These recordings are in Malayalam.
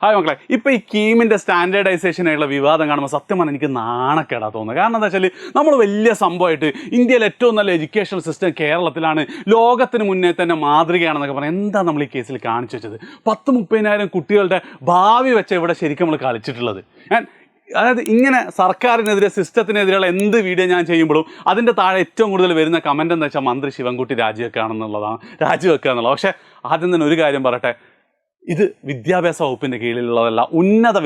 ഹായ് മക്കളെ, ഇപ്പോൾ ഈ കീമിൻ്റെ സ്റ്റാൻഡേർഡൈസേഷനായിട്ടുള്ള വിവാദം കാണുമ്പോൾ സത്യം പറഞ്ഞാൽ എനിക്ക് നാണക്കേടാ തോന്നുന്നത്. കാരണം എന്താ വെച്ചാൽ നമ്മൾ വലിയ സംഭവമായിട്ട് ഇന്ത്യയിൽ ഏറ്റവും നല്ല എഡ്യൂക്കേഷൻ സിസ്റ്റം കേരളത്തിലാണ്, ലോകത്തിന് മുന്നേ തന്നെ മാതൃകയാണെന്നൊക്കെ പറഞ്ഞാൽ എന്താ നമ്മൾ ഈ കേസിൽ കാണിച്ചു വെച്ചത്? 30-30,000 കുട്ടികളുടെ ഭാവി വെച്ച ഇവിടെ ശരിക്കും നമ്മൾ കളിച്ചിട്ടുള്ളത്. അതായത് ഇങ്ങനെ സർക്കാരിനെതിരെ സിസ്റ്റത്തിനെതിരെയുള്ള എന്ത് വീഡിയോ ഞാൻ ചെയ്യുമ്പോഴും അതിൻ്റെ താഴെ ഏറ്റവും കൂടുതൽ വരുന്ന കമൻ്റ് എന്ന് വെച്ചാൽ മന്ത്രി ശിവൻകുട്ടി രാജിവെക്കുക എന്നുള്ളതാണ്. പക്ഷേ ആദ്യം തന്നെ ഒരു കാര്യം പറയട്ടെ, ഇത് വിദ്യാഭ്യാസ വകുപ്പിൻ്റെ കീഴിലുള്ളതല്ല, ഉന്നത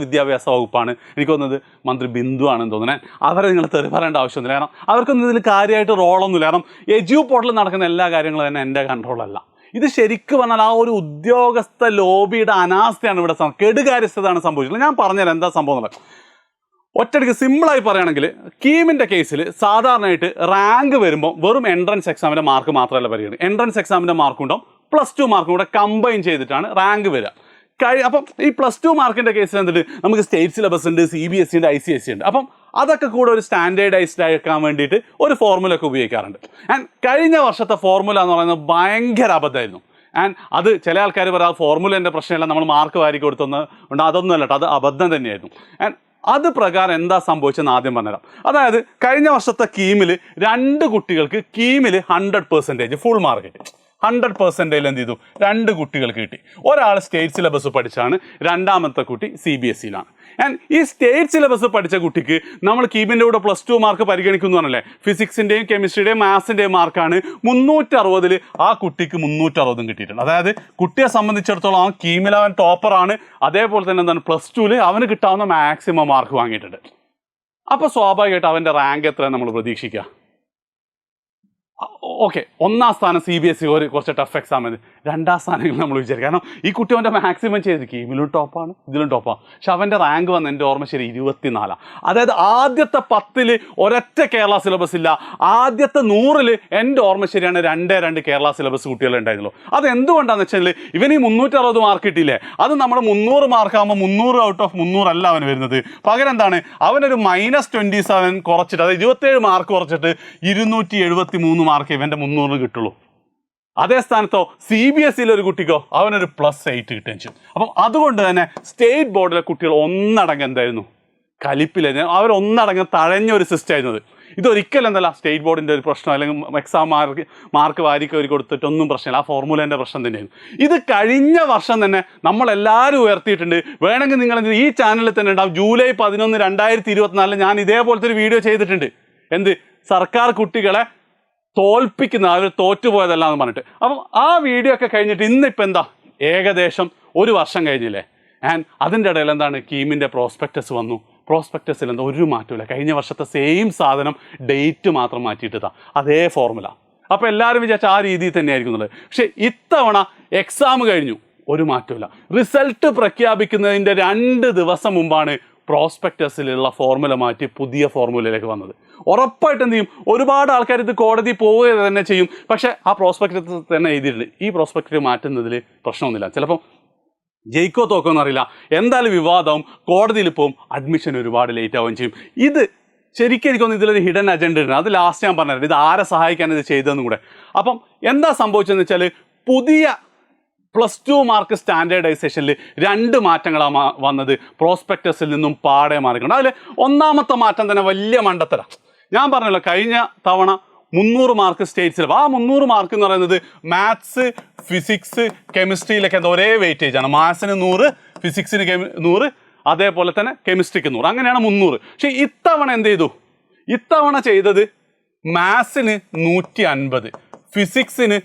വിദ്യാഭ്യാസ വകുപ്പാണ്. എനിക്ക് തോന്നുന്നത് മന്ത്രി ബിന്ദു ആണെന്ന് തോന്നുന്നത്. അവരെ നിങ്ങൾ തെറി പറയേണ്ട ആവശ്യമൊന്നുമില്ല, കാരണം അവർക്കൊന്നും ഇതിൽ കാര്യമായിട്ട് റോളൊന്നുമില്ല. കാരണം എജ്യൂ പോർട്ടലിൽ നടക്കുന്ന എല്ലാ കാര്യങ്ങളും തന്നെ എൻ്റെ കൺട്രോളല്ല. ഇത് ശരിക്കും പറഞ്ഞാൽ ആ ഒരു ഉദ്യോഗസ്ഥ ലോബിയുടെ അനാസ്ഥയാണ് ഇവിടെ, കെടുകാര്യസ്ഥതാണ് സംഭവിച്ചിട്ടുള്ളത്. ഞാൻ പറഞ്ഞുതരാം എന്താ സംഭവം എന്നുള്ളത്. ഒറ്റയ്ക്ക് സിമ്പിളായി പറയുകയാണെങ്കിൽ, കീമിൻ്റെ കേസിൽ സാധാരണയായിട്ട് റാങ്ക് വരുമ്പോൾ വെറും എൻട്രൻസ് എക്സാമിൻ്റെ മാർക്ക് മാത്രമല്ല പരിഗണിക്കുക. എൻട്രൻസ് എക്സാമിൻ്റെ മാർക്കുണ്ടാവും, +2 മാർക്കും കൂടെ കമ്പൈൻ ചെയ്തിട്ടാണ് റാങ്ക് വരിക. അപ്പം ഈ +2 മാർക്കിൻ്റെ കേസിൽ എന്നിട്ട് നമുക്ക് സ്റ്റേറ്റ് സിലബസ് ഉണ്ട്, CBSE ഉണ്ട്, ICSE ഉണ്ട്. അപ്പം അതൊക്കെ കൂടെ ഒരു സ്റ്റാൻഡേർഡൈസ്ഡ് ആക്കാൻ വേണ്ടിയിട്ട് ഒരു ഫോർമുല ഒക്കെ ഉപയോഗിക്കാറുണ്ട്. ആൻഡ് കഴിഞ്ഞ വർഷത്തെ ഫോർമുല എന്ന് പറയുന്നത് ഭയങ്കര അബദ്ധമായിരുന്നു. ആൻഡ് അത് ചില ആൾക്കാർ പറയാം ഫോർമുലേൻ്റെ പ്രശ്നമില്ല, നമ്മൾ മാർക്ക് വാരി കൊടുത്തൊന്ന് ഉണ്ട്, അതൊന്നും അല്ല കേട്ടോ, അത് അബദ്ധം തന്നെയായിരുന്നു. ആൻഡ് അത് പ്രകാരം എന്താ സംഭവിച്ചതെന്ന് ആദ്യം പറഞ്ഞുതരാം. അതായത് കഴിഞ്ഞ വർഷത്തെ കീമിൽ 2 കുട്ടികൾക്ക് കീമിൽ 100% ഫുൾ മാർക്ക് കിട്ടി. 100% എന്ത് ചെയ്തു? 2 കുട്ടികൾക്ക് കിട്ടി. ഒരാൾ സ്റ്റേറ്റ് സിലബസ് പഠിച്ചാണ്, രണ്ടാമത്തെ കുട്ടി CBSEയിലാണ്. ആൻഡ് ഈ സ്റ്റേറ്റ് സിലബസ് പഠിച്ച കുട്ടിക്ക് നമ്മൾ കീമിൻ്റെ കൂടെ +2 മാർക്ക് പരിഗണിക്കുന്നു പറഞ്ഞല്ലേ, ഫിസിക്സിൻ്റെയും കെമിസ്ട്രിയുടെയും മാത്സിൻ്റെയും മാർക്കാണ് 360. ആ കുട്ടിക്ക് 360 കിട്ടിയിട്ടുണ്ട്. അതായത് കുട്ടിയെ സംബന്ധിച്ചിടത്തോളം ആ കീമിൽ അവൻ ടോപ്പറാണ്. അതേപോലെ തന്നെ എന്താണ് +2 അവന് കിട്ടാവുന്ന മാക്സിമം മാർക്ക് വാങ്ങിയിട്ടുണ്ട്. അപ്പോൾ സ്വാഭാവികമായിട്ട് അവൻ്റെ റാങ്ക് എത്ര നമ്മൾ പ്രതീക്ഷിക്കുക? ഓക്കെ, 1ാം സ്ഥാനം CBSE കുറച്ച് ടഫ് എക്സാം ആണ്. 2ാം സ്ഥാനങ്ങൾ നമ്മൾ വിചാരിക്കും, കാരണം ഈ കുട്ടി അവൻ്റെ മാക്സിമം ചെയ്ത് കീമിലും ടോപ്പാണ്, ഇതിലും ടോപ്പാണ്. പക്ഷെ അവൻ്റെ റാങ്ക് വന്ന് എൻ്റെ ഓർമ്മ ശരി 24. അതായത് ആദ്യത്തെ 10ൽ ഒരൊറ്റ കേരള സിലബസ് ഇല്ല, ആദ്യത്തെ 100ൽ എൻ്റെ ഓർമ്മ ശരിയാണ് 2 കേരള സിലബസ് കുട്ടികൾ ഉണ്ടായിരുന്നുള്ളൂ. അത് എന്തുകൊണ്ടാണെന്ന് വെച്ചാൽ ഇവന് ഈ 360 മാർക്ക് കിട്ടിയില്ലേ, അത് നമ്മൾ 300 മാർക്കാകുമ്പോൾ 300 ഔട്ട് ഓഫ് 300 അല്ല അവന് വരുന്നത്. പകരം എന്താണ്, അവനൊരു -27 കുറച്ചിട്ട്, അതായത് 27 മാർക്ക് കുറച്ചിട്ട് 273 മാർക്ക് ഇവൻ്റെ 300 കിട്ടുള്ളൂ. അതേ സ്ഥാനത്തോ CBSEയിലെ ഒരു കുട്ടിക്കോ അവനൊരു +8 കിട്ടുകയും ചെയ്യും. അപ്പം അതുകൊണ്ട് തന്നെ സ്റ്റേറ്റ് ബോർഡിലെ കുട്ടികൾ ഒന്നടങ്കം എന്തായിരുന്നു, കലിപ്പിലായിരുന്നു. അവരൊന്നടങ്കം തഴഞ്ഞൊരു സിസ്റ്റം ആയിരുന്നത്. ഇതൊരിക്കലും എന്തല്ല സ്റ്റേറ്റ് ബോർഡിൻ്റെ ഒരു പ്രശ്നം, അല്ലെങ്കിൽ എക്സാം മാർക്ക് വാരിക്ക് അവർ കൊടുത്തിട്ടൊന്നും പ്രശ്നമില്ല, ആ ഫോർമുലേൻ്റെ പ്രശ്നം തന്നെയായിരുന്നു. ഇത് കഴിഞ്ഞ വർഷം തന്നെ നമ്മളെല്ലാവരും ഉയർത്തിയിട്ടുണ്ട്. വേണമെങ്കിൽ നിങ്ങൾ ഈ ചാനലിൽ തന്നെ ഉണ്ടാവും. ജൂലൈ 11, 2024 ഞാൻ ഇതേപോലത്തെ ഒരു വീഡിയോ ചെയ്തിട്ടുണ്ട്. എന്ത്, സർക്കാർ കുട്ടികളെ തോൽപ്പിക്കുന്ന, അവർ തോറ്റുപോയതല്ല എന്ന് പറഞ്ഞിട്ട്. അപ്പം ആ വീഡിയോ ഒക്കെ കഴിഞ്ഞിട്ട് ഇന്നിപ്പോൾ എന്താ, ഏകദേശം 1 വർഷം കഴിഞ്ഞില്ലേ. ആൻഡ് അതിൻ്റെ ഇടയിൽ എന്താണ്, കീമിൻ്റെ പ്രോസ്പെക്ടസ് വന്നു. പ്രോസ്പെക്ടസിൽ എന്താ ഒരു മാറ്റമില്ല, കഴിഞ്ഞ വർഷത്തെ സെയിം സാധനം, ഡേറ്റ് മാത്രം മാറ്റിയിട്ടതാ, അതേ ഫോർമുല. അപ്പോൾ എല്ലാവരും വിചാരിച്ച ആ രീതിയിൽ തന്നെയായിരിക്കും എന്നുള്ളത്. പക്ഷേ ഇത്തവണ എക്സാം കഴിഞ്ഞു, ഒരു മാറ്റമില്ല. റിസൾട്ട് പ്രഖ്യാപിക്കുന്നതിൻ്റെ 2 ദിവസം മുമ്പാണ് പ്രോസ്പെക്ടസിലുള്ള ഫോർമുല മാറ്റി പുതിയ ഫോർമുലയിലേക്ക് വന്നത്. ഉറപ്പായിട്ട് എന്ത് ചെയ്യും, ഒരുപാട് ആൾക്കാർ ഇത് കോടതി പോവുക തന്നെ ചെയ്യും. പക്ഷേ ആ പ്രോസ്പെക്ടസ് തന്നെ എഴുതിയിട്ടുണ്ട്. ഈ പ്രോസ്പെക്ട് മാറ്റുന്നതിൽ പ്രശ്നമൊന്നുമില്ല. ചിലപ്പോൾ ജയിക്കോ തോക്കോ എന്നറിയില്ല, എന്തായാലും വിവാദവും, കോടതിയിൽ പോവും, അഡ്മിഷൻ ഒരുപാട് ലേറ്റ് ആവുകയും ചെയ്യും. ഇത് ശരിക്കും എനിക്കൊന്ന് ഇതിലൊരു ഹിഡൻ അജണ്ട ഉണ്ട്. അത് ലാസ്റ്റ് ഞാൻ പറഞ്ഞത്, ഇത് ആരെ സഹായിക്കാൻ ഇത് ചെയ്തതെന്നും കൂടെ. അപ്പം എന്താ സംഭവിച്ചതെന്ന് വെച്ചാൽ, പുതിയ +2 മാർക്ക് സ്റ്റാൻഡേർഡൈസേഷനിൽ 2 മാറ്റങ്ങളാണ് വന്നത്. പ്രോസ്പെക്ടസിൽ നിന്നും പാടെ മാറിക്കൊണ്ട് അതിൽ 1ാമത്തെ മാറ്റം തന്നെ വലിയ മണ്ടത്തരം. ഞാൻ പറഞ്ഞല്ലോ, കഴിഞ്ഞ തവണ 300 മാർക്ക് സ്റ്റേറ്റ് സിലബസ്, ആ 300 മാർക്ക് എന്ന് പറയുന്നത് മാത്സ്, ഫിസിക്സ്, കെമിസ്ട്രിയിലൊക്കെ എന്താ ഒരേ വെയിറ്റേജ് ആണ്. മാത്സിന് 100, ഫിസിക്സിന് 100, അതേപോലെ തന്നെ കെമിസ്ട്രിക്ക് 100, അങ്ങനെയാണ് 300. പക്ഷേ ഇത്തവണ എന്ത് ചെയ്തു, ഇത്തവണ ചെയ്തത് മാത്സിന് 150, ഫിസിക്സിന്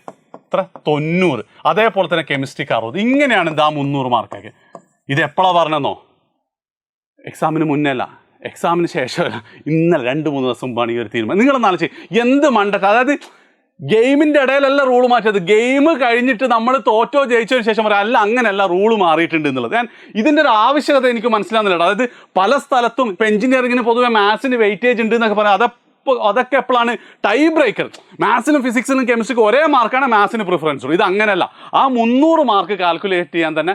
90, അതേപോലെ തന്നെ കെമിസ്ട്രിക്ക് 60. ഇങ്ങനെയാണ് എന്താ 300 മാർക്കൊക്കെ. ഇത് എപ്പോഴാണ് പറഞ്ഞെന്നോ, എക്സാമിന് മുന്നേ അല്ല, എക്സാമിന് ശേഷമല്ല, ഇന്നലെ 2-3 ദിവസം മുമ്പാണ് ഈ ഒരു തീരുമാനം. നിങ്ങളൊന്ന് ആലോചിച്ച് എന്ത് മണ്ടക്ക. അതായത് ഗെയിമിൻ്റെ ഇടയിലല്ല റൂള് മാറ്റിയത്, ഗെയിം കഴിഞ്ഞിട്ട് നമ്മൾ തോറ്റോ ജയിച്ചതിന് ശേഷം പറയാം അല്ല അങ്ങനെയല്ല റൂള് മാറിയിട്ടുണ്ട് എന്നുള്ളത്. ഞാൻ ഇതിൻ്റെ ഒരു ആവശ്യകത എനിക്ക് മനസ്സിലാകുന്നില്ല. അതായത് പല സ്ഥലത്തും ഇപ്പം എഞ്ചിനീയറിങ്ങിന് പൊതുവെ മാത്സിന് വെയിറ്റേജ് ഉണ്ട് എന്നൊക്കെ പറയാം. അതൊക്കെ എപ്പോഴാണ് ടൈ ബ്രേക്കർ. മാത്സിനും ഫിസിക്സിനും കെമിസ്ട്രിക്കും ഒരേ മാർക്കാണ്, മാത്സിന് പ്രിഫറൻസ് ഉള്ളൂ. ഇത് അങ്ങനെയല്ല, ആ 300 മാർക്ക് കാൽക്കുലേറ്റ് ചെയ്യാൻ തന്നെ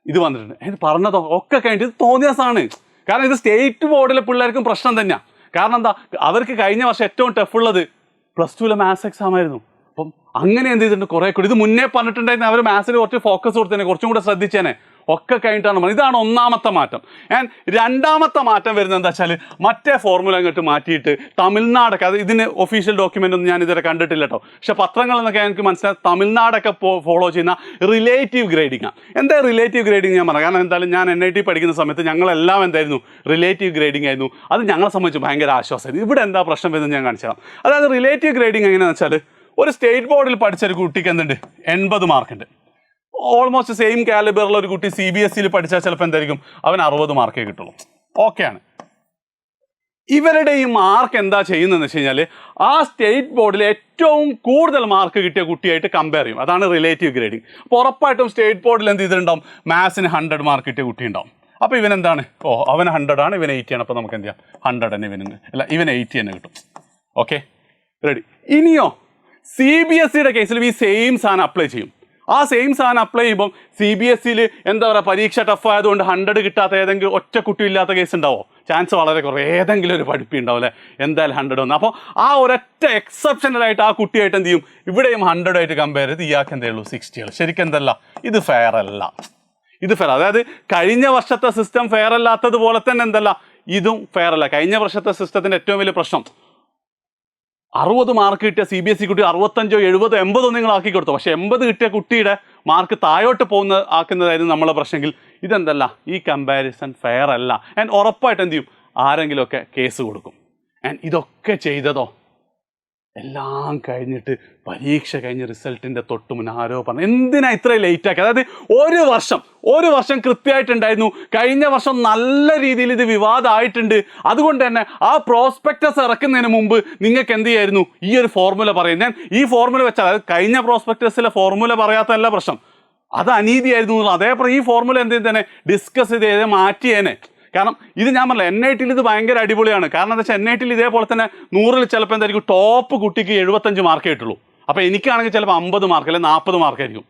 ഇത് വന്നിട്ടുണ്ട്. ഇത് പറഞ്ഞതോ ഒക്കെ കഴിഞ്ഞിട്ട് ഇത് തോന്നിയാസാണ്. കാരണം ഇത് സ്റ്റേറ്റ് ബോർഡിലെ പിള്ളേർക്കും പ്രശ്നം തന്നെയാണ്. കാരണം എന്താ, അവർക്ക് കഴിഞ്ഞ വർഷം ഏറ്റവും ടഫ് ഉള്ളത് +2 മാത്സ് എക്സാം ആയിരുന്നു. അപ്പം അങ്ങനെ എന്ത് ചെയ്തിട്ടുണ്ട് കുറേ കൂടി. ഇത് മുന്നേ പറഞ്ഞിട്ടുണ്ടായിരുന്നു അവർ മാത്സിൽ കുറച്ച് ഫോക്കസ് കൊടുത്തേനെ, കുറച്ചും കൂടെ ശ്രദ്ധിച്ചേനെ, ഒക്കെ കഴിഞ്ഞിട്ടാണ് പറഞ്ഞത്. ഇതാണ് ഒന്നാമത്തെ മാറ്റം. ആൻഡ് രണ്ടാമത്തെ മാറ്റം വരുന്നത് എന്താ വെച്ചാൽ മറ്റേ ഫോർമുല അങ്ങോട്ട് മാറ്റിയിട്ട് തമിഴ്നാടൊക്കെ, അത് ഇതിന് ഒഫീഷ്യൽ ഡോക്യുമെൻ്റ് ഒന്നും ഞാൻ ഇതുവരെ കണ്ടിട്ടില്ല കേട്ടോ, പക്ഷേ പത്രങ്ങളിൽ നിന്നൊക്കെ എനിക്ക് മനസ്സിലായി തമിഴ്നാടൊക്കെ ഫോളോ ചെയ്യുന്ന റിലേറ്റീവ് ഗ്രേഡിംഗ് ആണ്. എന്താ റിലേറ്റീവ് ഗ്രേഡിംഗ് ഞാൻ പറയാം, കാരണം എന്തായാലും ഞാൻ NIT പഠിക്കുന്ന സമയത്ത് ഞങ്ങളെല്ലാം എന്തായിരുന്നു റിലേറ്റീവ് ഗ്രേഡിംഗ് ആയിരുന്നു. അത് ഞങ്ങളെ സംബന്ധിച്ച് ഭയങ്കര ആശ്വാസമായിരുന്നു. ഇവിടെ എന്താ പ്രശ്നം വരുന്നത് ഞാൻ കാണിച്ചു തരാം. അതായത് റിലേറ്റീവ് ഗ്രേഡിംഗ് എങ്ങനെയാണെന്ന് വെച്ചാൽ ഒരു സ്റ്റേറ്റ് ബോർഡിൽ പഠിച്ച ഒരു കുട്ടിക്ക് എന്തുണ്ട് 80 മാർക്കുണ്ട്. ഓൾമോസ്റ്റ് സെയിം കാലിബറുള്ള ഒരു കുട്ടി CBSEയിൽ പഠിച്ചാൽ ചിലപ്പോൾ എന്തായിരിക്കും അവൻ 60 മാർക്കേ കിട്ടുള്ളൂ. ഓക്കെയാണ്. ഇവരുടെ ഈ മാർക്ക് എന്താ ചെയ്യുന്നതെന്ന് വെച്ച് കഴിഞ്ഞാൽ ആ സ്റ്റേറ്റ് ബോർഡിൽ ഏറ്റവും കൂടുതൽ മാർക്ക് കിട്ടിയ കുട്ടിയായിട്ട് കമ്പയർ ചെയ്യും. അതാണ് റിലേറ്റീവ് ഗ്രേഡിംഗ്. അപ്പോൾ ഉറപ്പായിട്ടും സ്റ്റേറ്റ് ബോർഡിൽ എന്ത് ചെയ്തിട്ടുണ്ടാവും, മാത്സിന് 100 മാർക്ക് കിട്ടിയ കുട്ടി ഉണ്ടാവും. അപ്പോൾ ഇവൻ എന്താണ്, അവൻ 100 ആണ്, ഇവൻ 80 ആണ്. അപ്പോൾ നമുക്ക് എന്ത് ചെയ്യാം, 100 തന്നെ ഇവൻ 80 തന്നെ കിട്ടും. Okay, ready. ഇനിയോ CBSEയുടെ കേസിൽ ഈ സെയിം സാധനം അപ്ലൈ ചെയ്യും. ആ സെയിം സാധനം അപ്ലൈ ചെയ്യുമ്പം CBSEയിൽ എന്താ പറയുക, പരീക്ഷ ടഫ് ആയതുകൊണ്ട് 100 കിട്ടാത്ത ഏതെങ്കിലും ഒറ്റ കുട്ടി ഇല്ലാത്ത കേസ് ഉണ്ടാവോ? ചാൻസ് വളരെ കുറവ്. ഏതെങ്കിലും ഒരു പഠിപ്പി ഉണ്ടാവും അല്ലേ, എന്തായാലും 100 വന്നു. അപ്പോൾ ആ ഒരൊറ്റ എക്സെപ്ഷനലായിട്ട് ആ കുട്ടിയായിട്ട് എന്ത് ചെയ്യും, ഇവിടെയും 100 ആയിട്ട് കമ്പയർ ചെയ്ത് ഇയാൾക്ക് എന്തേ ഉള്ളൂ 60. ശരിക്കും എന്തല്ല, ഇത് ഫെയർ അല്ല. ഇത് ഫെയർ, അതായത് കഴിഞ്ഞ വർഷത്തെ സിസ്റ്റം ഫെയർ അല്ലാത്തതുപോലെ തന്നെ എന്തല്ല, ഇതും ഫെയർ അല്ല. കഴിഞ്ഞ വർഷത്തെ സിസ്റ്റത്തിൻ്റെ ഏറ്റവും വലിയ പ്രശ്നം 60 മാർക്ക് കിട്ടിയ CBSE കുട്ടി 65, 70, 80 നിങ്ങൾ ആക്കി കൊടുത്തു. പക്ഷേ 80 കിട്ടിയ കുട്ടിയുടെ മാർക്ക് താഴോട്ട് ആക്കുന്നതായിരുന്നു നമ്മളെ പ്രശ്നമെങ്കിൽ ഇതെന്തല്ല, ഈ കമ്പാരിസൺ ഫെയർ അല്ല. ആൻഡ് ഉറപ്പായിട്ട് എന്ത് ചെയ്യും, ആരെങ്കിലുമൊക്കെ കേസ് കൊടുക്കും. ആൻഡ് ഇതൊക്കെ ചെയ്തതോ എല്ലാം കഴിഞ്ഞിട്ട് പരീക്ഷ കഴിഞ്ഞ് റിസൾട്ടിൻ്റെ തൊട്ട് മുന്നേ ആരോ പറഞ്ഞു എന്തിനാ ഇത്രയും ലേറ്റ് ആക്കി. അതായത് ഒരു വർഷം കൃത്യമായിട്ടുണ്ടായിരുന്നു. കഴിഞ്ഞ വർഷം നല്ല രീതിയിൽ ഇത് വിവാദമായിട്ടുണ്ട്. അതുകൊണ്ട് തന്നെ ആ പ്രോസ്പെക്ടസ് ഇറക്കുന്നതിന് മുമ്പ് നിങ്ങൾക്ക് എന്ത് ചെയ്യായിരുന്നു, ഈ ഒരു ഫോർമുല പറയും. ഞാൻ ഈ ഫോർമുല വെച്ചാൽ, അതായത് കഴിഞ്ഞ പ്രോസ്പെക്ടസിലെ ഫോർമുല പറയാത്തതല്ല പ്രശ്നം, അത് അനീതിയായിരുന്നു എന്നുള്ളത്. അതേപോലെ ഈ ഫോർമുല എന്ത് തന്നെ ഡിസ്കസ് ചെയ്ത് മാറ്റിയേനെ. കാരണം ഇത് ഞാൻ പറഞ്ഞില്ല, NITയിൽ ഇത് ഭയങ്കര അടിപൊളിയാണ്. കാരണം എന്താ വെച്ചാൽ NITയിൽ ഇതേപോലെ തന്നെ 100-ൽ ചിലപ്പോൾ എന്തായിരിക്കും ടോപ്പ് കുട്ടിക്ക് 75 മാർക്കേ കിട്ടുള്ളൂ. അപ്പോൾ എനിക്കാണെങ്കിൽ ചിലപ്പോൾ 50 മാർക്ക് അല്ലെങ്കിൽ 40 മാർക്കായിരിക്കും.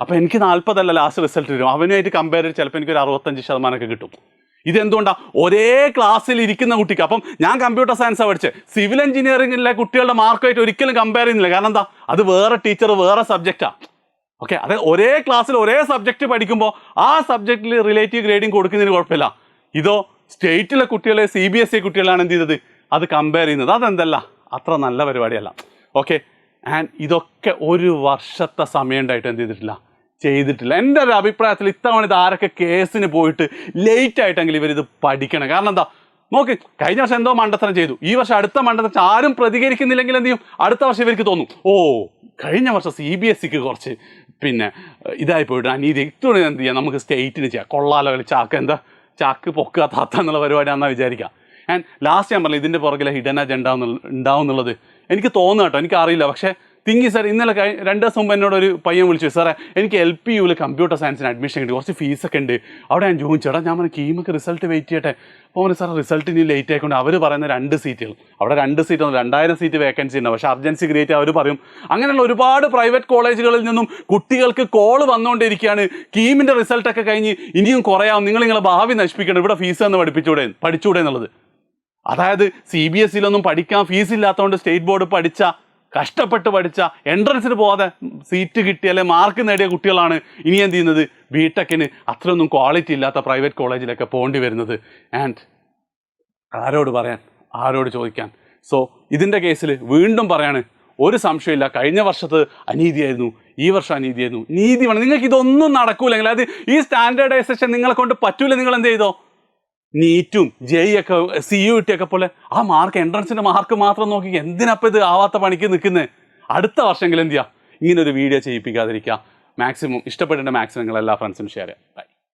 അപ്പോൾ എനിക്ക് 40 അല്ല ലാസ്റ്റ് റിസൾട്ട് വരും. അവനുമായിട്ട് കമ്പയർ ചെയ്ത് ചിലപ്പോൾ എനിക്കൊരു 65% കിട്ടും. ഇതെന്തുകൊണ്ടാണ്, ഒരേ ക്ലാസ്സിൽ ഇരിക്കുന്ന കുട്ടിക്ക്. അപ്പം ഞാൻ കമ്പ്യൂട്ടർ സയൻസാണ് പഠിച്ചത്, സിവിൽ എഞ്ചിനീയറിംഗിലെ കുട്ടികളുടെ മാർക്കുമായിട്ട് ഒരിക്കലും കമ്പയർ ചെയ്യുന്നില്ല. കാരണം എന്താ, അത് വേറെ ടീച്ചർ വേറെ സബ്ജക്റ്റാണ്. ഓക്കെ, അത് ഒരേ ക്ലാസ്സിൽ ഒരേ സബ്ജക്റ്റ് പഠിക്കുമ്പോൾ ആ സബ്ജക്റ്റിൽ റിലേറ്റീവ് ഗ്രേഡിങ് കൊടുക്കുന്നതിന് കുഴപ്പമില്ല. ഇതോ സ്റ്റേറ്റിലെ കുട്ടികളെ CBSE കുട്ടികളാണ് എന്ത് ചെയ്തത്, അത് കമ്പയർ ചെയ്യുന്നത്. അതെന്തല്ല, അത്ര നല്ല പരിപാടിയല്ല. ഓക്കെ, ആൻഡ് ഇതൊക്കെ ഒരു വർഷത്തെ സമയം ഉണ്ടായിട്ട് എന്ത് ചെയ്തിട്ടില്ല. എൻ്റെ ഒരു അഭിപ്രായത്തിൽ ഇത്തവണ ഇത് ആരൊക്കെ കേസിന് പോയിട്ട് ലേറ്റ് ആയിട്ടെങ്കിൽ ഇവരിത് പഠിക്കണം. കാരണം എന്താ, നോക്ക്, കഴിഞ്ഞ വർഷം എന്തോ മണ്ടത്തരം ചെയ്തു, ഈ വർഷം അടുത്ത മണ്ടത്തരം ആരും പ്രതികരിക്കുന്നില്ലെങ്കിൽ എന്ത് ചെയ്യും, അടുത്ത വർഷം ഇവർക്ക് തോന്നും, കഴിഞ്ഞ വർഷം CBSEക്ക് കുറച്ച് ഇതായി പോയിട്ട് അനീതി, ഇത്തവണ എന്ത് ചെയ്യാം, നമുക്ക് സ്റ്റേറ്റിന് ചെയ്യാം, കൊള്ളാലോ, ചാക്ക് പൊക്കുക താത്ത എന്നുള്ള പരിപാടിയാണെന്നാണ് വിചാരിക്കുക. ആൻഡ് ലാസ്റ്റ് ഞാൻ പറഞ്ഞു ഇതിൻ്റെ പുറകിലെ ഹിഡൻ അജണ്ട ഉണ്ടാവും എന്നുള്ളത് എനിക്ക് തോന്നുന്നു കേട്ടോ, എനിക്കറിയില്ല. പക്ഷേ തിങ്കി സാർ, ഇന്നലെ 2 ദിവസം മുമ്പ് എന്നോട് ഒരു പയ്യൻ വിളിച്ചു, സാറേ എനിക്ക് LPUവിൽ കമ്പ്യൂട്ടർ സയൻസിന് അഡ്മിഷൻ കിട്ടി, കുറച്ച് ഫീസൊക്കെ ഉണ്ട്, അവിടെ ഞാൻ ജോയിൻ ചേട്ടാ. ഞാൻ പറഞ്ഞു കീമൊക്കെ റിസൾട്ട് വെയിറ്റ് ചെയ്യട്ടെ. അപ്പോൾ പറഞ്ഞു സാർ റിസൾട്ട് ഇനി ലേറ്റ് ആയിക്കൊണ്ട് അവർ പറയുന്ന 2 സീറ്റുകൾ, അവിടെ 2 സീറ്റ് 2000 സീറ്റ് വേക്കൻസി ഉണ്ട്, പക്ഷേ അർജൻസി ക്രിയേറ്റ് അവർ പറയും. അങ്ങനെയുള്ള ഒരുപാട് പ്രൈവറ്റ് കോളേജുകളിൽ നിന്നും കുട്ടികൾക്ക് കോൾ വന്നുകൊണ്ടിരിക്കുകയാണ്, കീമിൻ്റെ റിസൾട്ടൊക്കെ കഴിഞ്ഞ് ഇനിയും കുറയാം, നിങ്ങളെ ഭാവി നശിപ്പിക്കണം, ഇവിടെ ഫീസ് എന്ന് പഠിച്ചൂടെ എന്നുള്ളത്. അതായത് CBSEയിലൊന്നും പഠിക്കാൻ ഫീസ് ഇല്ലാത്തതുകൊണ്ട് സ്റ്റേറ്റ് ബോർഡ് കഷ്ടപ്പെട്ട് പഠിച്ച എൻട്രൻസിന് പോകാതെ സീറ്റ് കിട്ടിയ അല്ലെങ്കിൽ മാർക്ക് നേടിയ കുട്ടികളാണ് ഇനി എന്ത് ചെയ്യുന്നത്, BTechന് അത്രയൊന്നും ക്വാളിറ്റി ഇല്ലാത്ത പ്രൈവറ്റ് കോളേജിലൊക്കെ പോകേണ്ടി വരുന്നത്. ആൻഡ് ആരോട് പറയാൻ, ആരോട് ചോദിക്കാൻ? സോ ഇതിൻ്റെ കേസിൽ വീണ്ടും പറയാണ്, ഒരു സംശയമില്ല, കഴിഞ്ഞ വർഷത്ത് അനീതിയായിരുന്നു, ഈ വർഷം അനീതിയായിരുന്നു. നീതി വേണം. നിങ്ങൾക്ക് ഇതൊന്നും നടക്കൂലെങ്കിൽ, അതായത് ഈ സ്റ്റാൻഡേർഡൈസേഷൻ നിങ്ങളെ കൊണ്ട് പറ്റൂല, നിങ്ങൾ എന്ത് ചെയ്തോ, നീറ്റും JEE ഒക്കെ CUET ഒക്കെ പോലെ ആ മാർക്ക്, എൻട്രൻസിൻ്റെ മാർക്ക് മാത്രം നോക്കി എന്തിനപ്പം ഇത് ആവാത്ത പണിക്ക് നിൽക്കുന്നത്? അടുത്ത വർഷമെങ്കിലും എന്ത് ചെയ്യുക, ഇങ്ങനൊരു വീഡിയോ ചെയ്യിപ്പിക്കാതിരിക്കുക. മാക്സിമം ഇഷ്ടപ്പെട്ടിട്ട് മാക്സിമം നിങ്ങൾ എല്ലാ ഫ്രണ്ട്സിനും ഷെയർ ചെയ്യുക.